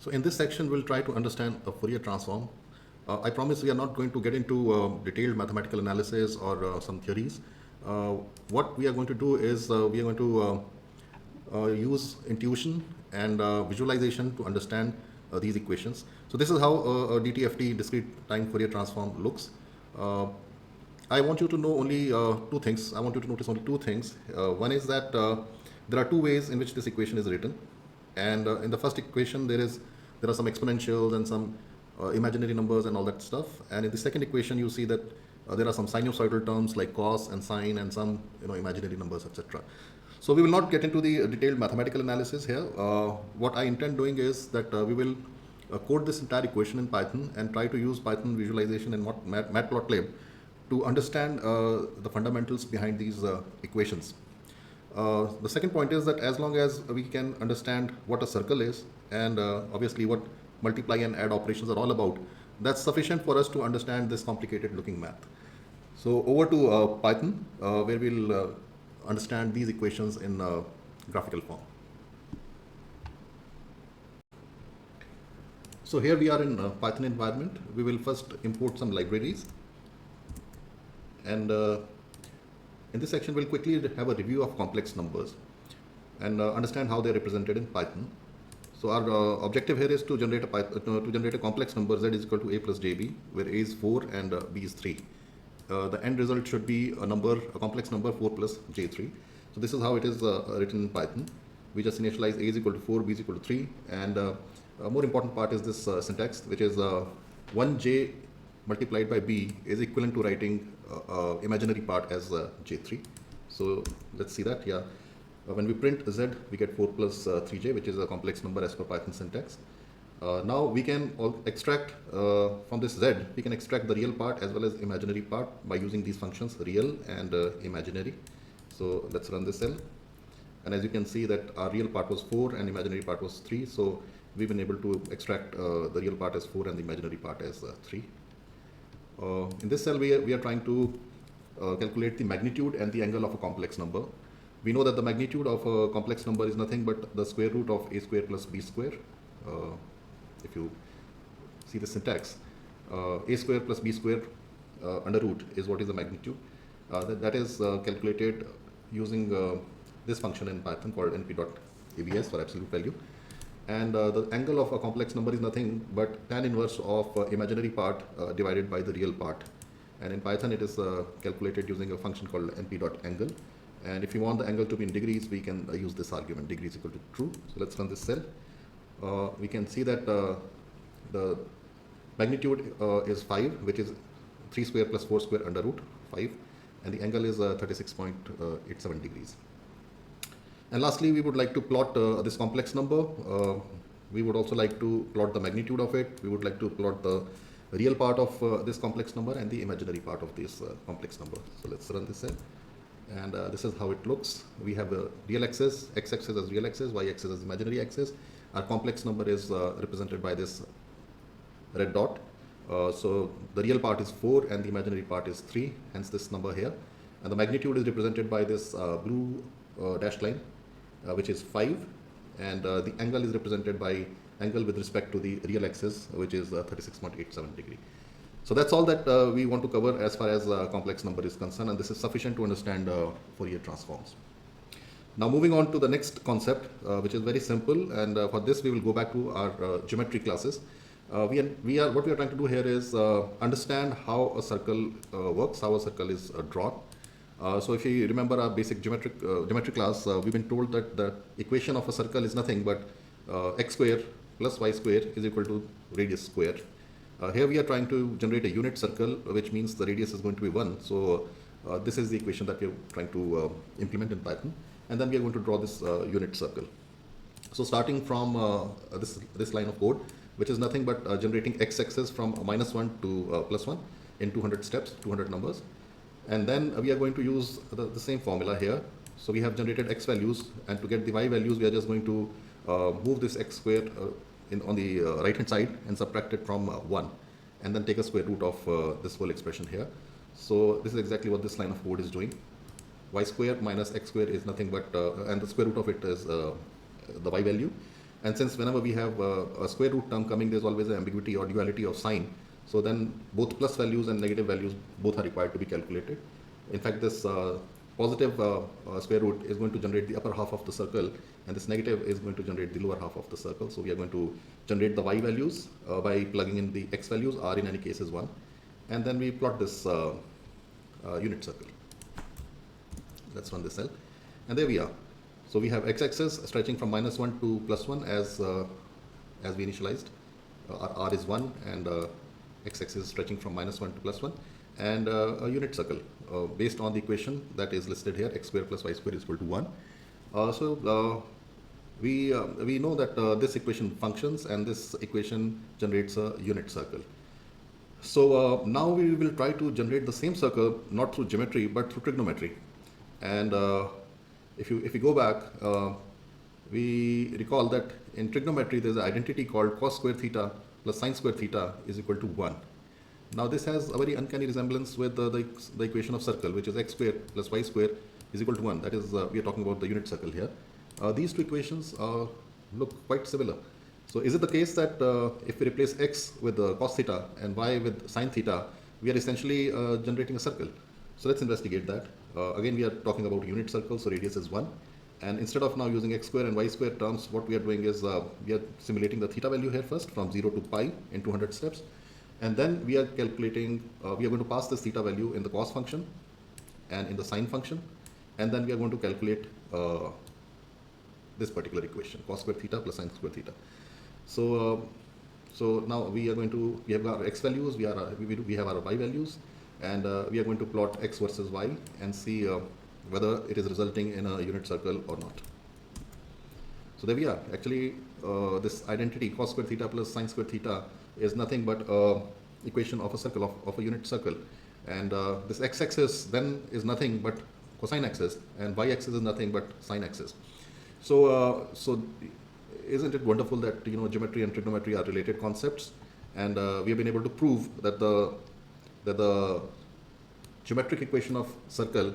So in this section, we'll try to understand a Fourier transform. I promise we are not going to get into detailed mathematical analysis or some theories. What we are going to do is we are going to use intuition and visualization to understand these equations. So this is how a DTFT, discrete time Fourier transform, looks. I want you to know only two things. I want you to notice only two things. One is that there are two ways in which this equation is written. And in the first equation, there are some exponentials and some imaginary numbers and all that stuff. And in the second equation, you see that there are some sinusoidal terms like cos and sine and some imaginary numbers, etc. So we will not get into the detailed mathematical analysis here. What I intend doing is that we will code this entire equation in Python and try to use Python visualization and matplotlib to understand the fundamentals behind these equations. The second point is that as long as we can understand what a circle is and obviously what multiply and add operations are all about, that's sufficient for us to understand this complicated looking math. So over to Python, where we'll understand these equations in graphical form. So here we are in Python environment. We will first import some libraries, and in this section we'll quickly have a review of complex numbers and understand how they're represented in Python. So our objective here is to generate a complex number z is equal to a plus jb, where a is 4 and b is 3. The end result should be a complex number 4 plus j3. So this is how it is written in Python. We just initialize a is equal to 4, b is equal to 3, and a more important part is this syntax, which is 1j multiplied by b is equivalent to writing imaginary part as j3. So let's see that. Yeah. When we print z, we get 4 plus 3j, which is a complex number as per Python syntax. Now we can extract from this z, we can extract the real part as well as imaginary part by using these functions real and imaginary. So let's run this cell. And as you can see that our real part was 4 and imaginary part was 3. So we've been able to extract the real part as 4 and the imaginary part as 3. In this cell, we are trying to calculate the magnitude and the angle of a complex number. We know that the magnitude of a complex number is nothing but the square root of a square plus b square. If you see the syntax, a square plus b square under root is what is the magnitude. That is calculated using this function in Python called np.abs for absolute value. And the angle of a complex number is nothing but tan inverse of imaginary part divided by the real part. And in Python, it is calculated using a function called np.angle. And if you want the angle to be in degrees, we can use this argument, degree is equal to true. So let's run this cell. We can see that the magnitude is 5, which is 3 square plus 4 square under root 5. And the angle is 36.87 degrees. And lastly, we would like to plot this complex number. We would also like to plot the magnitude of it. We would like to plot the real part of this complex number and the imaginary part of this complex number. So let's run this cell. And this is how it looks. We have a real axis, x-axis as real axis, y-axis as imaginary axis. Our complex number is represented by this red dot. So the real part is 4 and the imaginary part is 3, hence this number here. And the magnitude is represented by this blue dashed line, which is 5. And the angle is represented by angle with respect to the real axis, which is 36.87 degree. So that's all that we want to cover as far as complex number is concerned, and this is sufficient to understand Fourier transforms. Now moving on to the next concept, which is very simple, and for this we will go back to our geometry classes. What we are trying to do here is understand how a circle works, how a circle is drawn. So if you remember our basic geometry class, we've been told that the equation of a circle is nothing but x square plus y square is equal to radius square. Here we are trying to generate a unit circle, which means the radius is going to be 1. So this is the equation that we are trying to implement in Python. And then we are going to draw this unit circle. So starting from this line of code, which is nothing but generating x-axis from -1 to +1 in 200 steps, 200 numbers. And then we are going to use the same formula here. So we have generated x values, and to get the y values, we are just going to move this x square on the right hand side and subtract it from 1, and then take a square root of this whole expression here. So this is exactly what this line of code is doing. Y square minus x square is nothing but, and the square root of it is the y value. And since whenever we have a square root term coming, there's always an ambiguity or duality of sign. So then both plus values and negative values both are required to be calculated. In fact, this positive square root is going to generate the upper half of the circle, and this negative is going to generate the lower half of the circle. So we are going to generate the y values by plugging in the x values. R in any case is 1. And then we plot this unit circle. Let's run this cell. And there we are. So we have x-axis stretching from -1 to +1 as we initialized. Our R is 1, and x-axis stretching from -1 to +1, and a unit circle based on the equation that is listed here, x square plus y square is equal to 1. We know that this equation functions, and this equation generates a unit circle. So now we will try to generate the same circle not through geometry but through trigonometry. And if you go back, we recall that in trigonometry there's an identity called cos square theta plus sine square theta is equal to 1. Now this has a very uncanny resemblance with the equation of circle, which is x square plus y square is equal to 1. That is, we are talking about the unit circle here. These two equations look quite similar. So is it the case that if we replace x with cos theta and y with sine theta, we are essentially generating a circle? So let's investigate that. Again, we are talking about unit circle, so radius is 1. And instead of now using x square and y square terms, what we are doing is we are simulating the theta value here first from 0 to pi in 200 steps. And then we are calculating, we are going to pass this theta value in the cos function and in the sine function. And then we are going to calculate this particular equation, cos square theta plus sine square theta. So now we have our x values, we have our y values, and we are going to plot x versus y and see whether it is resulting in a unit circle or not. So there we are. Actually, this identity cos square theta plus sine square theta is nothing but equation of a circle, of a unit circle. And this x-axis then is nothing but cosine axis, and y-axis is nothing but sine axis. So isn't it wonderful that geometry and trigonometry are related concepts, and we have been able to prove that the geometric equation of circle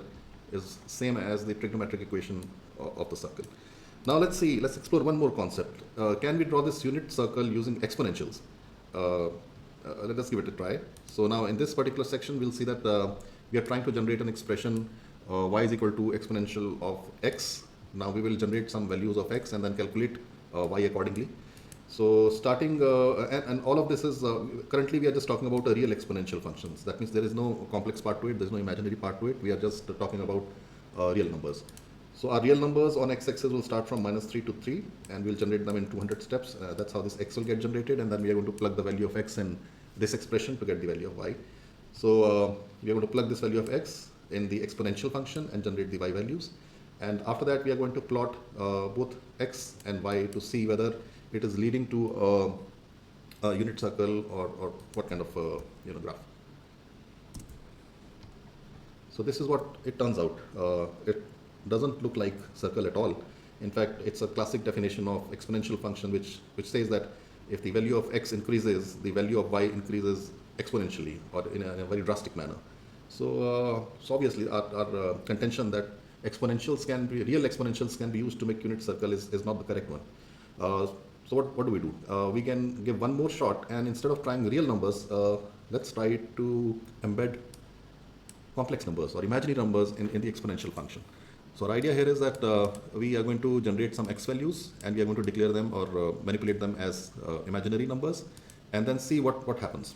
is same as the trigonometric equation of the circle. Now let's explore one more concept. Can we draw this unit circle using exponentials? Let us give it a try. So now in this particular section, we'll see that we are trying to generate an expression y is equal to exponential of x. Now we will generate some values of x and then calculate y accordingly. So starting, and all of this is, currently we are just talking about a real exponential functions. That means there is no complex part to it, there is no imaginary part to it. We are just talking about real numbers. So our real numbers on x-axis will start from -3 to 3, and we'll generate them in 200 steps. That's how this x will get generated, and then we are going to plug the value of x in this expression to get the value of y. So we are going to plug this value of x in the exponential function and generate the y values. And after that, we are going to plot both x and y to see whether it is leading to a unit circle or what kind of graph. So this is what it turns out. It doesn't look like circle at all. In fact, it's a classic definition of exponential function which says that if the value of x increases, the value of y increases exponentially or in a very drastic manner. So obviously our contention that real exponentials can be used to make unit circle is not the correct one. So what do we do? We can give one more shot, and instead of trying real numbers, let's try to embed complex numbers or imaginary numbers in the exponential function. So our idea here is that we are going to generate some x values, and we are going to declare them or manipulate them as imaginary numbers, and then see what happens.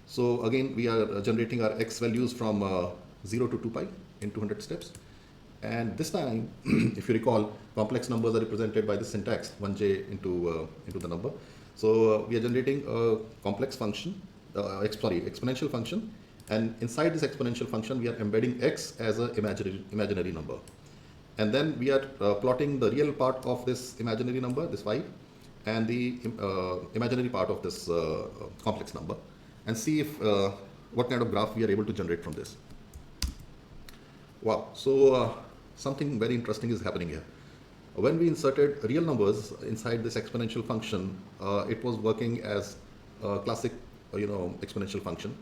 So again, we are generating our x values from 0 to 2 pi in 200 steps. And this time, if you recall, complex numbers are represented by the syntax 1j into the number. So we are generating a complex function, exponential function, and inside this exponential function, we are embedding x as an imaginary number. And then we are plotting the real part of this imaginary number, this y, and the imaginary part of this complex number, and see if what kind of graph we are able to generate from this. Wow, so something very interesting is happening here. When we inserted real numbers inside this exponential function, it was working as a classic exponential function.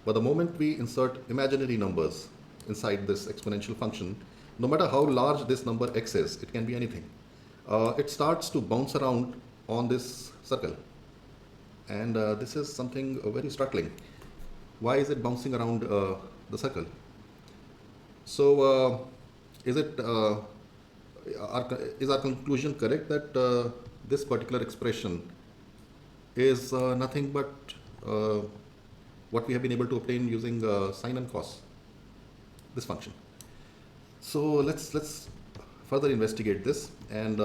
But the moment we insert imaginary numbers inside this exponential function, no matter how large this number x is, it can be anything. it starts to bounce around on this circle. And this is something very startling. Why is it bouncing around the circle? So is it is our conclusion correct that this particular expression is nothing but what we have been able to obtain using sine and cos, this function? So let's further investigate this. And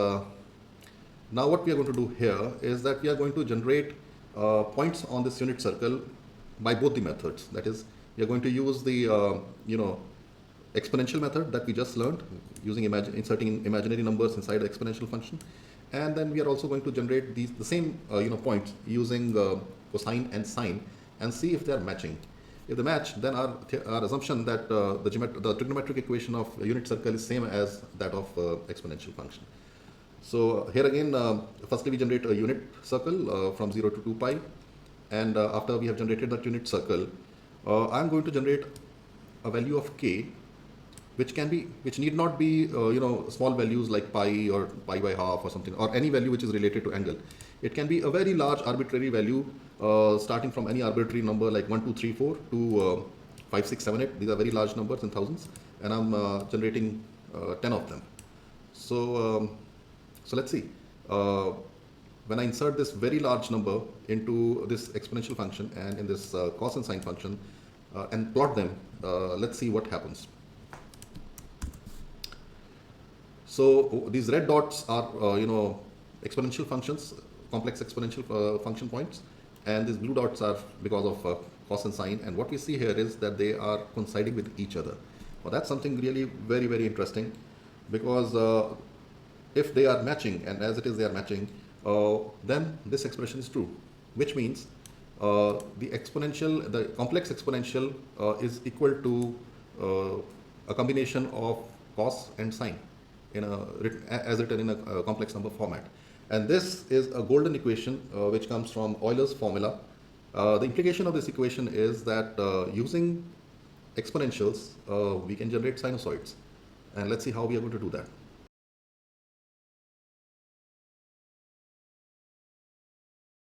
now what we are going to do here is that we are going to generate points on this unit circle by both the methods. That is, we are going to use the exponential method that we just learned, using inserting imaginary numbers inside the exponential function, and then we are also going to generate the same points using cosine and sine, and see if they are matching. If they match, then our assumption that the trigonometric equation of a unit circle is same as that of exponential function. So here again, firstly we generate a unit circle from 0 to 2 pi, and after we have generated that unit circle, I am going to generate a value of k, which need not be small values like pi or pi by half or something, or any value which is related to angle. It can be a very large arbitrary value starting from any arbitrary number like 1, 2, 3, 4 to 5, 6, 7, 8. These are very large numbers in thousands, and I'm generating 10 of them. So let's see. When I insert this very large number into this exponential function and in this cos and sine function and plot them, let's see what happens. So these red dots are exponential functions, complex exponential function points, and these blue dots are because of cos and sine. And what we see here is that they are coinciding with each other. Well, that's something really very, very interesting, because if they are matching, and as it is they are matching, then this expression is true, which means the complex exponential is equal to a combination of cos and sine as written in a complex number format. And this is a golden equation which comes from Euler's formula. The implication of this equation is that using exponentials we can generate sinusoids, and let's see how we are going to do that.